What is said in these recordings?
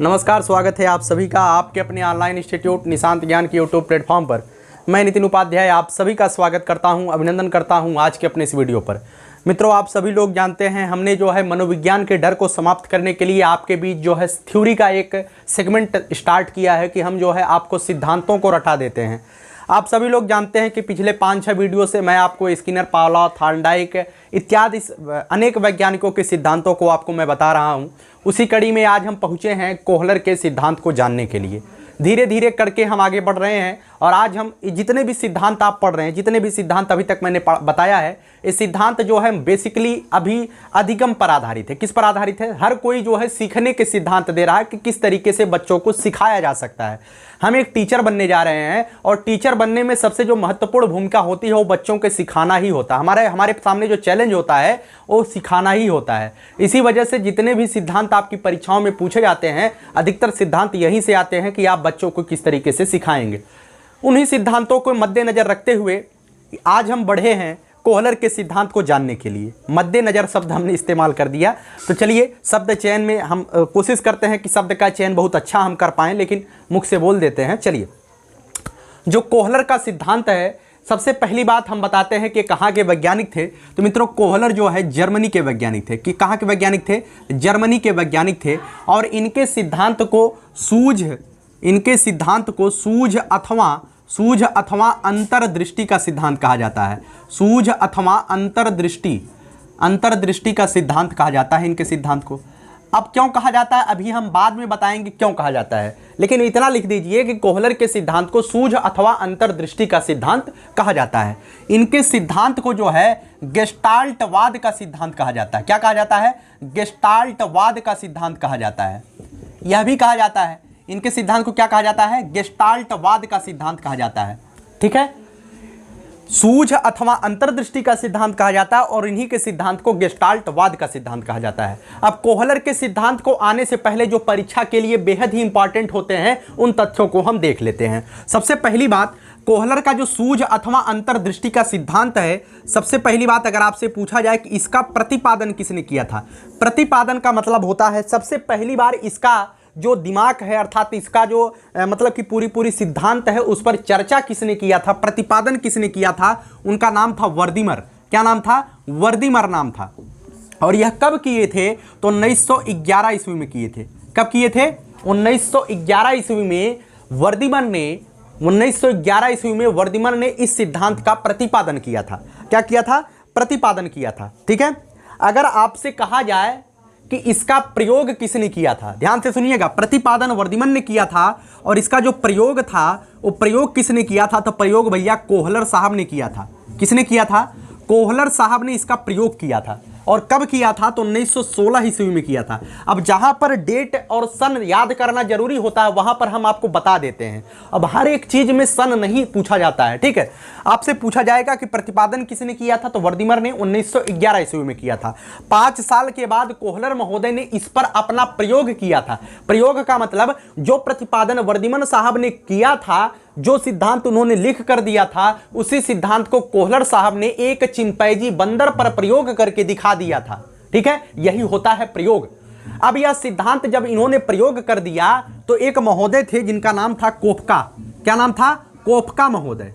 नमस्कार, स्वागत है आप सभी का आपके अपने ऑनलाइन इंस्टीट्यूट निशांत ज्ञान के यूट्यूब प्लेटफॉर्म पर। मैं नितिन उपाध्याय आप सभी का स्वागत करता हूं, अभिनंदन करता हूं आज के अपने इस वीडियो पर। मित्रों, आप सभी लोग जानते हैं हमने जो है मनोविज्ञान के डर को समाप्त करने के लिए आपके बीच जो है थ्योरी का एक सेगमेंट स्टार्ट किया है कि हम जो है आपको सिद्धांतों को रटा देते हैं। आप सभी लोग जानते हैं कि पिछले 5-6 वीडियो से मैं आपको स्किनर, पावलोव, थॉर्नडाइक इत्यादि अनेक वैज्ञानिकों के सिद्धांतों को आपको मैं बता रहा हूं। उसी कड़ी में आज हम पहुंचे हैं कोहलर के सिद्धांत को जानने के लिए। धीरे धीरे करके हम आगे बढ़ रहे हैं और आज हम जितने भी सिद्धांत आप पढ़ रहे हैं, जितने भी सिद्धांत अभी तक मैंने बताया है, ये सिद्धांत जो है बेसिकली अभी अधिगम पर आधारित है। किस पर आधारित है? हर कोई जो है सीखने के सिद्धांत दे रहा है कि किस तरीके से बच्चों को सिखाया जा सकता है। हम एक टीचर बनने जा रहे हैं और टीचर बनने में सबसे जो महत्वपूर्ण भूमिका होती है वो बच्चों के सिखाना ही होता है। हमारे सामने जो चैलेंज होता है वो सिखाना ही होता है। इसी वजह से जितने भी सिद्धांत आपकी परीक्षाओं में पूछे जाते हैं, अधिकतर सिद्धांत यहीं से आते हैं कि आप बच्चों को किस तरीके से सिखाएंगे। उन्हीं सिद्धांतों को मद्देनजर रखते हुए आज हम बढ़े हैं कोहलर के सिद्धांत को जानने के लिए। मद्देनजर शब्द हमने इस्तेमाल कर दिया, तो चलिए शब्द चयन में हम कोशिश करते हैं कि शब्द का चयन बहुत अच्छा हम कर पाएं, लेकिन मुख से बोल देते हैं। चलिए, जो कोहलर का सिद्धांत है, सबसे पहली बात हम बताते हैं कि कहाँ के वैज्ञानिक थे। तो मित्रों, कोहलर जो है जर्मनी के वैज्ञानिक थे। कि कहाँ के वैज्ञानिक थे? जर्मनी के वैज्ञानिक थे। और इनके सिद्धांत को सूझ अथवा अंतर्दृष्टि का सिद्धांत कहा जाता है। सूझ अथवा अंतर्दृष्टि का सिद्धांत कहा जाता है इनके सिद्धांत को। अब क्यों कहा जाता है, अभी हम बाद में बताएंगे क्यों कहा जाता है, लेकिन इतना लिख दीजिए कि कोहलर के सिद्धांत को सूझ अथवा अंतर्दृष्टि का सिद्धांत कहा जाता है। इनके सिद्धांत को जो है गेस्टाल्टवाद का सिद्धांत कहा जाता है। क्या कहा जाता है? गेस्टाल्टवाद का सिद्धांत कहा जाता है। यह भी कहा जाता है इनके सिद्धांत को क्या कहा जाता है? गेस्टाल्टवाद का सिद्धांत कहा जाता है। ठीक है, सूझ अथवा अंतर्दृष्टि का सिद्धांत कहा जाता है और इन्हीं के सिद्धांत को गेस्टाल्टवाद का सिद्धांत कहा जाता है। अब कोहलर के सिद्धांत को आने से पहले जो परीक्षा के लिए बेहद ही इंपॉर्टेंट होते हैं, उन तथ्यों को हम देख लेते हैं। सबसे पहली बात, कोहलर का जो सूझ अथवा अंतर्दृष्टि का सिद्धांत है, सबसे पहली बात अगर आपसे पूछा जाए कि इसका प्रतिपादन किसने किया था। प्रतिपादन का मतलब होता है सबसे पहली बार इसका जो दिमाग है, अर्थात इसका जो मतलब कि पूरी सिद्धांत है, उस पर चर्चा किसने किया था, प्रतिपादन किसने किया था? उनका नाम था वर्दीमर। क्या नाम था? वर्दीमर नाम था। और यह कब किए थे? तो 1911 ईस्वी में किए थे। कब किए थे? 1911 ईस्वी में वर्दीमर ने इस सिद्धांत का प्रतिपादन किया था। क्या किया था? प्रतिपादन किया था। ठीक है, अगर आपसे कहा जाए कि इसका प्रयोग किसने किया था, ध्यान से सुनिएगा। प्रतिपादन वर्दीमर ने किया था और इसका जो प्रयोग था वो प्रयोग किसने किया था? तो प्रयोग भैया कोहलर साहब ने किया था। किसने किया था? कोहलर साहब ने इसका प्रयोग किया था। और कब किया था? तो 1916 ईस्वी में किया था। अब जहां पर डेट और सन याद करना जरूरी होता है, वहां पर हम आपको बता देते हैं। अब हर एक चीज में सन नहीं पूछा जाता है। ठीक है, आपसे पूछा जाएगा कि प्रतिपादन किसने किया था, तो वर्दीमर ने 1911 ईस्वी में किया था। 5 साल के बाद कोहलर महोदय ने इस पर अपना प्रयोग किया था। प्रयोग का मतलब जो प्रतिपादन वर्दीमर साहब ने किया था, जो सिद्धांत उन्होंने लिख कर दिया था, उसी सिद्धांत को कोहलर साहब ने एक चिंपैंजी बंदर पर प्रयोग करके दिखा दिया था। ठीक है, यही होता है प्रयोग। अब यह सिद्धांत जब इन्होंने प्रयोग कर दिया तो एक महोदय थे जिनका नाम था कोफका। क्या नाम था? कोफका महोदय।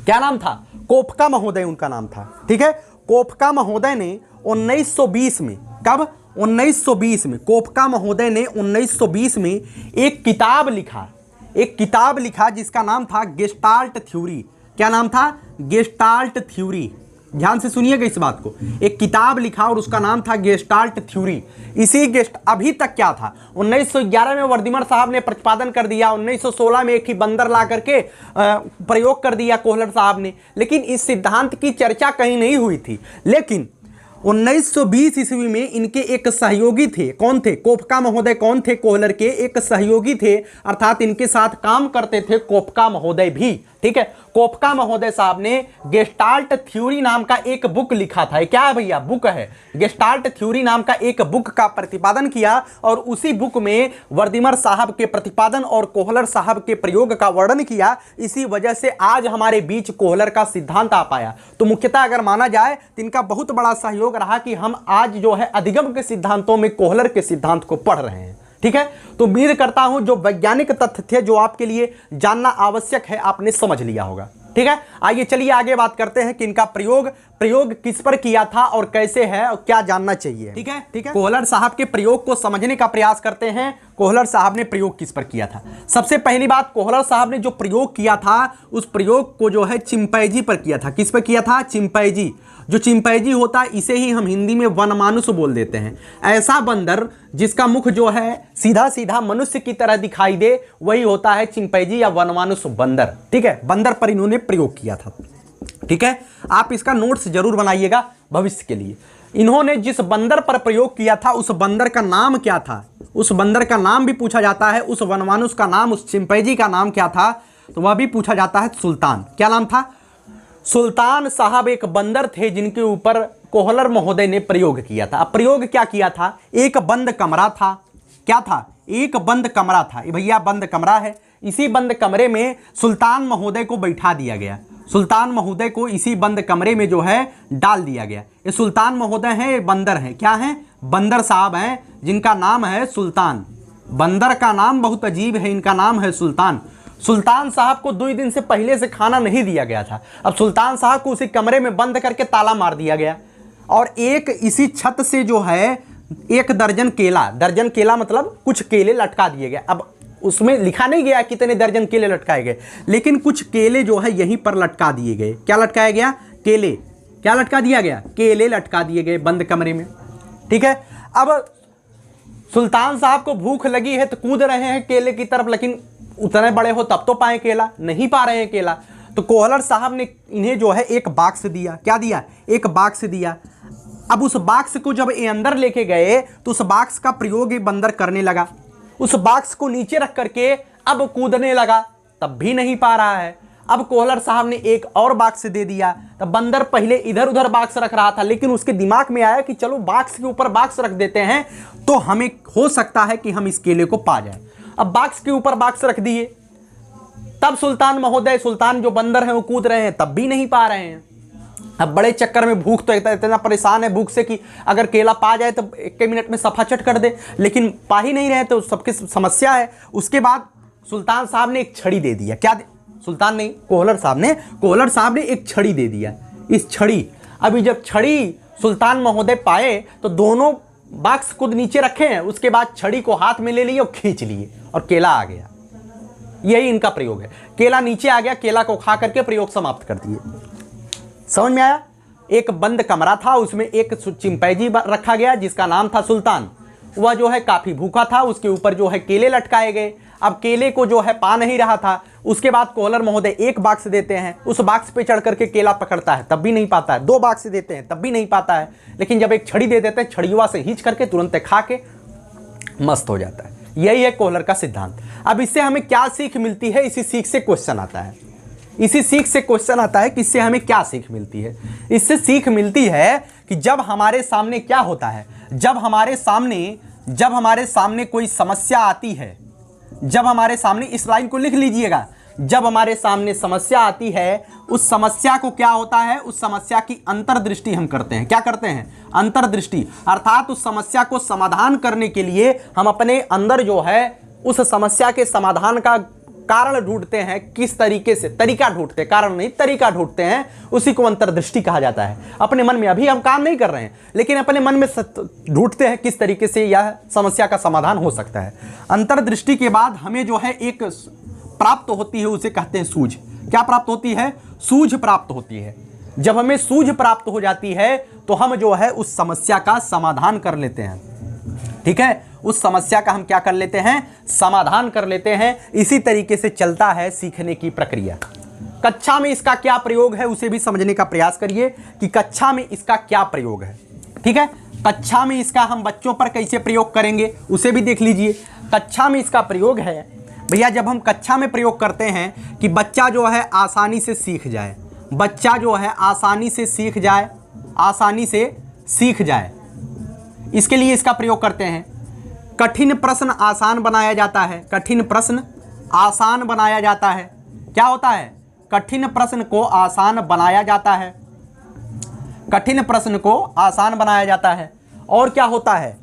क्या नाम था? कोफका महोदय उनका नाम था। ठीक है, कोफका महोदय ने 1920 में, कब? 1920 में कोफका महोदय ने 1920 में एक किताब लिखा जिसका नाम था गेस्टाल्ट थ्योरी। क्या नाम था? Gestalt theory. ध्यान से सुनिएगा इस बात को। एक किताब लिखा और उसका नाम था गेस्टाल्ट थ्योरी। अभी तक क्या था? 1911 में वर्दीमर साहब ने प्रतिपादन कर दिया, 1916 में एक ही बंदर ला करके प्रयोग कर दिया कोहलर साहब ने, लेकिन इस सिद्धांत की चर्चा कहीं नहीं हुई थी। लेकिन 1920 ईस्वी में इनके एक सहयोगी थे। कौन थे? कोफका महोदय। कौन थे? कोहलर के एक सहयोगी थे, अर्थात इनके साथ काम करते थे कोफका महोदय भी। ठीक है, कोफका महोदय साहब ने गेस्टाल्ट थ्योरी नाम का एक बुक लिखा था। क्या है भैया? बुक है। गेस्टाल्ट थ्योरी नाम का एक बुक का प्रतिपादन किया और उसी बुक में वर्दीमर साहब के प्रतिपादन और कोहलर साहब के प्रयोग का वर्णन किया। इसी वजह से आज हमारे बीच कोहलर का सिद्धांत आ पाया। तो मुख्यतः अगर माना जाए तो इनका बहुत बड़ा सहयोग रहा कि हम आज जो है अधिगम के सिद्धांतों में कोहलर के सिद्धांत को पढ़ रहे हैं। ठीक है, तो उम्मीद करता हूं जो वैज्ञानिक तथ्य थे जो आपके लिए जानना आवश्यक है आपने समझ लिया होगा। ठीक है, आइए चलिए आगे बात करते हैं कि इनका प्रयोग किस पर किया था और कैसे है और क्या जानना चाहिए। ठीक है, कोहलर साहब के प्रयोग को समझने का प्रयास करते हैं। कोहलर साहब ने प्रयोग किस पर किया था? सबसे पहली बात, कोहलर साहब ने जो प्रयोग किया था उस प्रयोग को जो है चिंपैंजी पर किया था। किस पर किया था? चिंपैंजी। जो चिंपैंजी होता है इसे ही हम हिंदी में वनमानुष बोल देते हैं। ऐसा बंदर जिसका मुख जो है सीधा सीधा मनुष्य की तरह दिखाई दे वही होता है चिंपैंजी या वनमानुष बंदर। ठीक है, बंदर पर इन्होंने प्रयोग किया था। ठीक है, आप इसका नोट्स जरूर बनाइएगा भविष्य के लिए। इन्होंने जिस बंदर पर प्रयोग किया था उस बंदर का नाम क्या था? उस बंदर का नाम भी पूछा जाता है। उस वनमानुष का नाम, उस चिंपैंजी का नाम क्या था? तो वह भी पूछा जाता है सुल्तान। क्या नाम था? सुल्तान साहब एक बंदर थे जिनके ऊपर कोहलर महोदय ने प्रयोग किया था। अब प्रयोग क्या किया था? एक बंद कमरा था। क्या था? एक बंद कमरा था। ये भैया बंद कमरा है। इसी बंद कमरे में सुल्तान महोदय को बैठा दिया गया। सुल्तान महोदय को इसी बंद कमरे में जो है डाल दिया गया। ये सुल्तान महोदय हैं, ये बंदर हैं। क्या हैं? बंदर साहब हैं जिनका नाम है सुल्तान। बंदर का नाम बहुत अजीब है, इनका नाम है सुल्तान। सुल्तान साहब को 2 दिन से पहले से खाना नहीं दिया गया था। अब सुल्तान साहब को उसी कमरे में बंद करके ताला मार दिया गया और एक इसी छत से जो है 1 दर्जन केला, दर्जन केला मतलब कुछ केले लटका दिए गए। अब उसमें लिखा नहीं गया कितने दर्जन केले लटकाए गए, लेकिन कुछ केले जो है यहीं पर लटका दिए गए। क्या लटकाया गया? केले। क्या लटका दिया गया? केले लटका दिए गए बंद कमरे में। ठीक है, अब सुल्तान साहब को भूख लगी है तो कूद रहे हैं केले की तरफ, लेकिन उतने बड़े हो तब तो पाए केला, नहीं पा रहे हैं केला। तो कोहलर साहब ने इन्हें जो है एक बाक्स दिया। क्या दिया? एक बाक्स दिया। अब उस बाक्स को जब ये अंदर लेके गए तो उस बाक्स का प्रयोग ये बंदर करने लगा। उस बाक्स को नीचे रख करके अब कूदने लगा, तब भी नहीं पा रहा है। अब कोहलर साहब ने एक और बाक्स दे दिया। तब बंदर पहले इधर उधर बाक्स रख रहा था, लेकिन उसके दिमाग में आया कि चलो बाक्स के ऊपर बाक्स रख देते हैं तो हमें हो सकता है कि हम इस केले को पा जाए। अब बाक्स के ऊपर बाक्स रख दिए। तब सुल्तान महोदय, सुल्तान जो बंदर हैं वो कूद रहे हैं, तब भी नहीं पा रहे हैं। अब बड़े चक्कर में, भूख तो इतना परेशान है भूख से कि अगर केला पा जाए तो 1 मिनट में सफाचट कर दे, लेकिन पा ही नहीं रहे तो सबकी समस्या है। उसके बाद सुल्तान साहब ने एक छड़ी दे दिया। क्या सुल्तान नहीं, कोहलर साहब ने एक छड़ी दे दिया। इस छड़ी, अभी जब छड़ी सुल्तान महोदय पाए तो दोनों बाक्स को नीचे रखे हैं, उसके बाद छड़ी को हाथ में ले लिए और खींच लिए और केला आ गया। यही इनका प्रयोग है। केला नीचे आ गया, केला को खा करके प्रयोग समाप्त कर दिए। समझ में आया? एक बंद कमरा था, उसमें एक चिंपैंजी रखा गया जिसका नाम था सुल्तान। वह जो है काफी भूखा था, उसके ऊपर जो है केले लटकाए गए। अब केले को जो है पा नहीं रहा था। उसके बाद कोहलर महोदय एक बाक्स देते हैं, उस बाक्स पे चढ़ करके केला पकड़ता है, तब भी नहीं पाता है। 2 बाक्स देते हैं, तब भी नहीं पाता है। लेकिन जब एक छड़ी दे देते हैं, छड़ियों से खींच करके तुरंत खा के मस्त हो जाता है। यही है कोहलर का सिद्धांत। अब इससे हमें क्या सीख मिलती है? इसी सीख से क्वेश्चन आता है। कि इससे हमें क्या सीख मिलती है? इससे सीख मिलती है कि जब हमारे सामने क्या होता है, जब हमारे सामने कोई समस्या आती है, जब हमारे सामने, इस लाइन को लिख लीजिएगा, जब हमारे सामने समस्या आती है, उस समस्या को क्या होता है? उस समस्या की अंतर्दृष्टि हम करते हैं। क्या करते हैं? अंतर्दृष्टि। अर्थात उस समस्या को समाधान करने के लिए हम अपने अंदर जो है उस समस्या के समाधान का कारण ढूंढते हैं। किस तरीके से? तरीका ढूंढते हैं, कारण नहीं, तरीका ढूंढते हैं। उसी को अंतर्दृष्टि कहा जाता है। अपने मन में, अभी हम काम नहीं कर रहे हैं, लेकिन अपने मन में ढूंढते हैं किस तरीके से यह समस्या का समाधान हो सकता है। अंतर्दृष्टि के बाद हमें जो है एक प्राप्त होती है, उसे कहते हैं सूझ। क्या प्राप्त होती है? सूझ प्राप्त होती है। जब हमें सूझ प्राप्त हो जाती है तो हम जो है उस समस्या का समाधान कर लेते हैं। ठीक है, उस समस्या का हम क्या कर लेते हैं? समाधान कर लेते हैं। इसी तरीके से चलता है सीखने की प्रक्रिया। कक्षा में इसका क्या प्रयोग है उसे भी समझने का प्रयास करिए कि कक्षा में इसका क्या प्रयोग है। ठीक है, कक्षा में इसका हम बच्चों पर कैसे प्रयोग करेंगे उसे भी देख लीजिए। कक्षा में इसका प्रयोग है भैया, जब हम कक्षा में प्रयोग करते हैं कि बच्चा जो है आसानी से सीख जाए, बच्चा जो है आसानी से सीख जाए, आसानी से सीख जाए, इसके लिए इसका प्रयोग करते हैं। कठिन प्रश्न आसान बनाया जाता है। कठिन प्रश्न आसान बनाया जाता है। क्या होता है? कठिन प्रश्न को आसान बनाया जाता है। कठिन प्रश्न को आसान बनाया जाता है। और क्या होता है?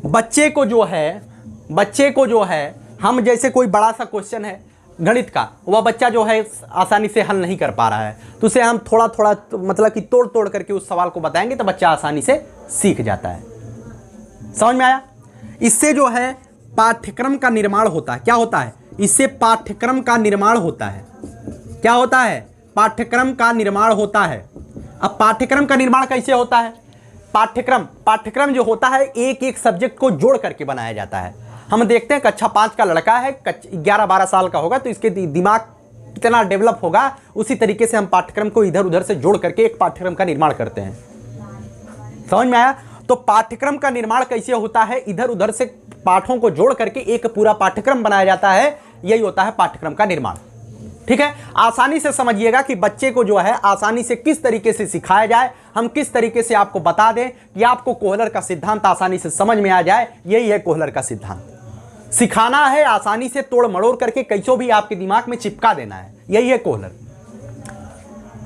बच्चे को जो है बच्चे को जो है हम जैसे कोई बड़ा सा क्वेश्चन है गणित का, वह बच्चा जो है आसानी से हल नहीं कर पा रहा है, तो उसे हम थोड़ा थोड़ा मतलब कि तोड़ तोड़ करके उस सवाल को बताएंगे तो बच्चा आसानी से सीख जाता है। समझ में आया? इससे जो है पाठ्यक्रम का निर्माण होता है। क्या होता है? इससे पाठ्यक्रम का निर्माण होता है। क्या होता है? पाठ्यक्रम का निर्माण होता है। अब पाठ्यक्रम का निर्माण कैसे होता है? पाठ्यक्रम जो होता है एक एक सब्जेक्ट को जोड़ करके बनाया जाता है। हम देखते हैं कक्षा 5 का लड़का है, 11-12 साल का होगा, तो इसके दिमाग कितना डेवलप होगा, उसी तरीके से हम पाठ्यक्रम को इधर उधर से जोड़ करके एक पाठ्यक्रम का निर्माण करते हैं। समझ में आया? तो पाठ्यक्रम का निर्माण कैसे होता है? इधर उधर से पाठों को जोड़ करके एक पूरा पाठ्यक्रम बनाया जाता है, यही होता है पाठ्यक्रम का निर्माण। ठीक है, आसानी से समझिएगा कि बच्चे को जो है आसानी से किस तरीके से सिखाया जाए, हम किस तरीके से आपको बता दें कि आपको कोहलर का सिद्धांत आसानी से समझ में आ जाए, यही है कोहलर का सिद्धांत। सिखाना है आसानी से, तोड़ मड़ोड़ करके कैसो भी आपके दिमाग में चिपका देना है, यही है कोहलर।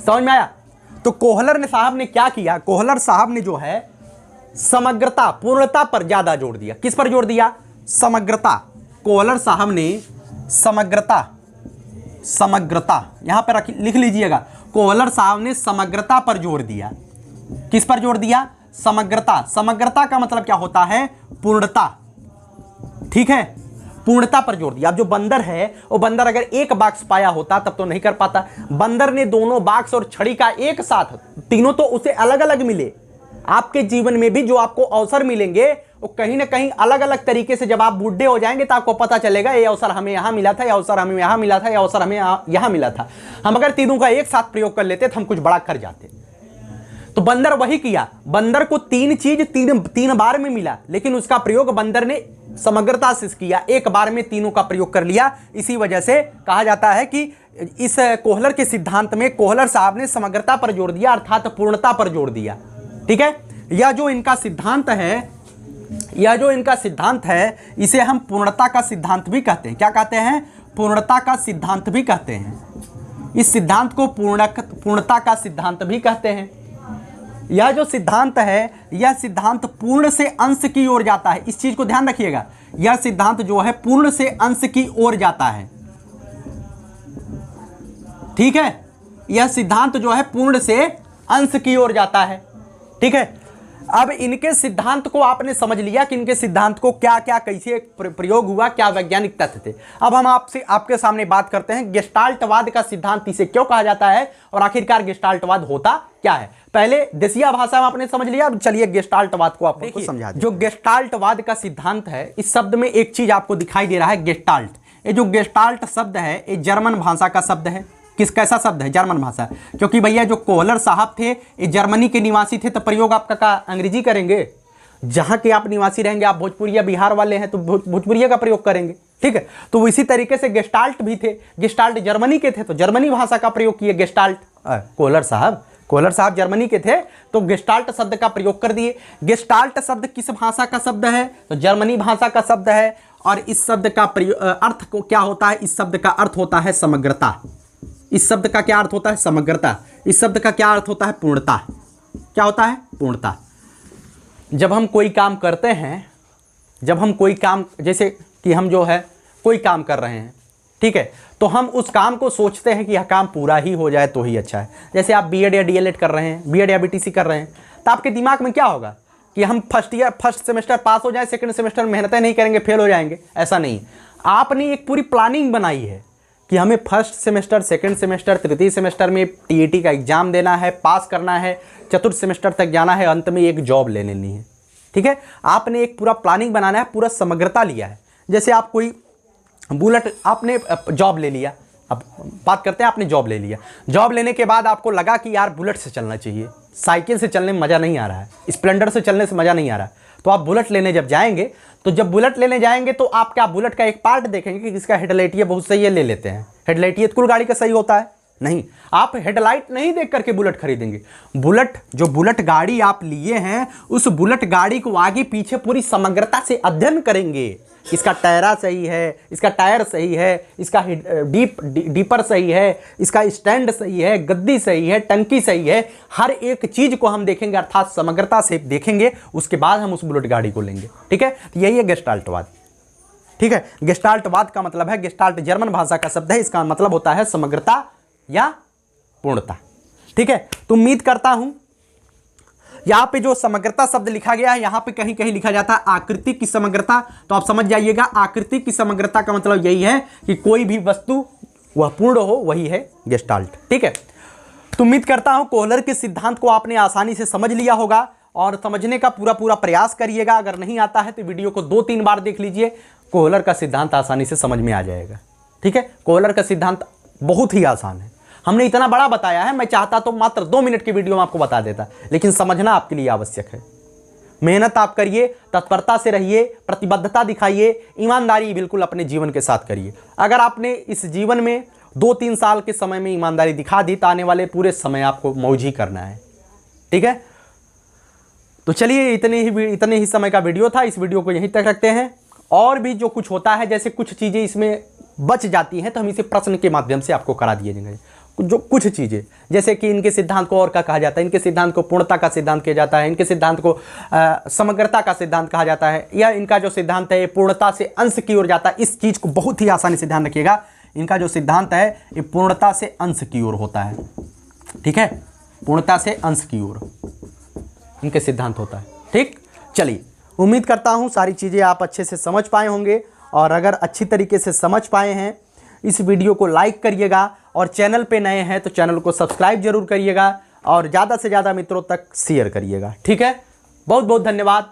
समझ में आया? तो कोहलर साहब ने क्या किया? कोहलर साहब ने जो है समग्रता, पूर्णता पर ज्यादा जोर दिया। किस पर जोर दिया? समग्रता। कोहलर साहब ने समग्रता यहां पर लिख लीजिएगा। कोहलर साहब ने समग्रता पर जोर दिया। किस पर जोर दिया? समग्रता। समग्रता का मतलब क्या होता है? पूर्णता। ठीक है, पूर्णता पर जोर दिया। अब जो बंदर है, वो बंदर अगर एक बॉक्स पाया होता तब तो नहीं कर पाता। बंदर ने दोनों बॉक्स और छड़ी का एक साथ, तीनों तो उसे अलग अलग मिले। आपके जीवन में भी जो आपको अवसर मिलेंगे वो कहीं ना कहीं अलग अलग तरीके से, जब आप बूढ़े हो जाएंगे तो आपको पता चलेगा ये अवसर हमें यहां मिला था, ये अवसर हमें यहां मिला था, ये अवसर हमें यहां मिला था। हम अगर तीनों का एक साथ प्रयोग कर लेते तो हम कुछ बड़ा कर जाते। तो बंदर वही किया। बंदर को तीन चीज तीन बार में मिला, लेकिन उसका प्रयोग बंदर ने समग्रता से किया, एक बार में तीनों का प्रयोग कर लिया। इसी वजह से कहा जाता है कि इस कोहलर के सिद्धांत में कोहलर साहब ने समग्रता पर जोर दिया, अर्थात पूर्णता पर जोर दिया। ठीक है, यह जो इनका सिद्धांत है, इसे हम पूर्णता का सिद्धांत भी कहते हैं। क्या कहते हैं? पूर्णता का सिद्धांत भी कहते हैं। इस सिद्धांत को पूर्णता का सिद्धांत भी कहते हैं। यह जो सिद्धांत है, यह सिद्धांत पूर्ण से अंश की ओर जाता है। इस चीज को ध्यान रखिएगा, यह सिद्धांत जो है पूर्ण से अंश की ओर जाता है। ठीक है, यह सिद्धांत जो है पूर्ण से अंश की ओर जाता है। ठीक है, अब इनके सिद्धांत को आपने समझ लिया कि इनके सिद्धांत को क्या क्या कैसे प्रयोग हुआ, क्या वैज्ञानिक तथ्य थे। अब हम आपके सामने बात करते हैं गेस्टाल्टवाद का सिद्धांत इसे क्यों कहा जाता है और आखिरकार गेस्टाल्टवाद होता क्या है। पहले देसिया भाषा में आपने समझ लिया, अब चलिए गेस्टाल्टवाद को आपको समझा दें। जो गेस्टाल्टवाद का सिद्धांत है, इस शब्द में एक चीज आपको दिखाई दे रहा है, गेस्टाल्ट। ये जो गेस्टाल्ट शब्द है, ये जर्मन भाषा का शब्द है। कैसा शब्द है? जर्मन भाषा। क्योंकि भैया जो कोहलर साहब थे ये जर्मनी के निवासी थे, तो प्रयोग आपका का अंग्रेजी करेंगे। जहां के आप निवासी रहेंगे, आप भोजपुरिया बिहार वाले हैं तो भोजपुरिया का प्रयोग करेंगे। ठीक है, तो इसी तरीके से गेस्टाल्ट भी थे। गेस्टाल्ट जर्मनी के थे तो जर्मनी भाषा का प्रयोग किए गेस्टाल्ट। कोहलर साहब जर्मनी के थे तो गेस्टाल्ट शब्द का प्रयोग कर दिए। गेस्टाल्ट शब्द किस भाषा का शब्द है? तो जर्मनी भाषा का शब्द है। और इस शब्द का अर्थ को क्या होता है? इस शब्द का अर्थ होता है समग्रता। इस शब्द का क्या अर्थ होता है? समग्रता। इस शब्द का क्या अर्थ होता है? पूर्णता। क्या होता है? पूर्णता। जब हम कोई काम करते हैं, जैसे कि हम जो है कोई काम कर रहे हैं, ठीक है, तो हम उस काम को सोचते हैं कि यह काम पूरा ही हो जाए तो ही अच्छा है। जैसे आप बीएड या डीएलएड कर रहे हैं, बीएड या बीटीसी कर रहे हैं, तो आपके दिमाग में क्या होगा कि हम फर्स्ट सेमेस्टर पास हो जाए, सेकंड सेमेस्टर में मेहनतें नहीं करेंगे, फेल हो जाएंगे। ऐसा नहीं, आपने एक पूरी प्लानिंग बनाई है कि हमें फर्स्ट सेमेस्टर, सेकंड सेमेस्टर, तृतीय सेमेस्टर में टीईटी का एग्जाम देना है, पास करना है, चतुर्थ सेमेस्टर तक जाना है, अंत में एक जॉब ले लेनी है। ठीक है, आपने एक पूरा प्लानिंग बनाना है, पूरा समग्रता लिया है। जैसे आप कोई बुलेट, आपने जॉब ले लिया, अब बात करते हैं, आपने जॉब ले लिया। जॉब लेने के बाद आपको लगा कि यार बुलेट से चलना चाहिए, साइकिल से चलने में मज़ा नहीं आ रहा है, स्प्लेंडर से चलने से मज़ा नहीं आ रहा है, तो आप बुलेट लेने जब जाएंगे, तो जब बुलेट लेने जाएंगे तो आप क्या बुलेट का एक पार्ट देखेंगे कि इसका हेडलाइट ये बहुत सही है, ले लेते हैं। हेडलाइट ये कुल गाड़ी का सही होता है? नहीं, आप हेडलाइट नहीं देख करके बुलेट खरीदेंगे। बुलेट गाड़ी आप लिए हैं, उस बुलेट गाड़ी को आगे पीछे पूरी समग्रता से अध्ययन करेंगे। इसका टायरा सही है, इसका टायर सही है, इसका डीपर सही है, इसका स्टैंड सही है, गद्दी सही है, टंकी सही है, हर एक चीज को हम देखेंगे, अर्थात समग्रता से देखेंगे, उसके बाद हम उस बुलेट गाड़ी को लेंगे। ठीक है, तो यही है गेस्टाल्टवाद। ठीक है। गेस्टाल्टवाद का मतलब है, गेस्टाल्ट जर्मन भाषा का शब्द है, इसका मतलब होता है समग्रता या पूर्णता। ठीक है, तो उम्मीद करता हूं यहां पे जो समग्रता शब्द लिखा गया है, यहां पे कहीं कहीं लिखा जाता है आकृति की समग्रता, तो आप समझ जाइएगा आकृति की समग्रता का मतलब यही है कि कोई भी वस्तु वह पूर्ण हो, वही है गेस्टाल्ट। ठीक है, तो उम्मीद करता हूं कोहलर के सिद्धांत को आपने आसानी से समझ लिया होगा और समझने का पूरा प्रयास करिएगा। अगर नहीं आता है तो वीडियो को 2-3 बार देख लीजिए, कोहलर का सिद्धांत आसानी से समझ में आ जाएगा। ठीक है, कोहलर का सिद्धांत बहुत ही आसान है, हमने इतना बड़ा बताया है, मैं चाहता तो मात्र 2 मिनट की वीडियो में आपको बता देता, लेकिन समझना आपके लिए आवश्यक है। मेहनत आप करिए, तत्परता से रहिए, प्रतिबद्धता दिखाइए, ईमानदारी बिल्कुल अपने जीवन के साथ करिए। अगर आपने इस जीवन में 2-3 साल के समय में ईमानदारी दिखा दी तो आने वाले पूरे समय आपको मौज ही करना है। ठीक है, तो चलिए इतने ही समय का वीडियो था, इस वीडियो को यहीं तक रखते हैं। और भी जो कुछ होता है, जैसे कुछ चीज़ें इसमें बच जाती हैं तो हम इसे प्रश्न के माध्यम से आपको करा दिए जाएंगे। जो कुछ चीज़ें जैसे कि इनके सिद्धांत को और क्या कहा जाता है, इनके सिद्धांत को पूर्णता का सिद्धांत किया जाता है, इनके सिद्धांत को समग्रता का सिद्धांत कहा जाता है, या इनका जो सिद्धांत है ये पूर्णता से अंश की ओर जाता है। इस चीज़ को बहुत ही आसानी से ध्यान रखिएगा, इनका जो सिद्धांत है ये पूर्णता से अंश की ओर होता है। ठीक है, पूर्णता से अंश की ओर इनके सिद्धांत होता है। ठीक, चलिए उम्मीद करता हूँ सारी चीज़ें आप अच्छे से समझ पाए होंगे, और अगर अच्छी तरीके से समझ पाए हैं इस वीडियो को लाइक करिएगा, और चैनल पे नए हैं तो चैनल को सब्सक्राइब जरूर करिएगा, और ज़्यादा से ज़्यादा मित्रों तक शेयर करिएगा। ठीक है, बहुत बहुत धन्यवाद।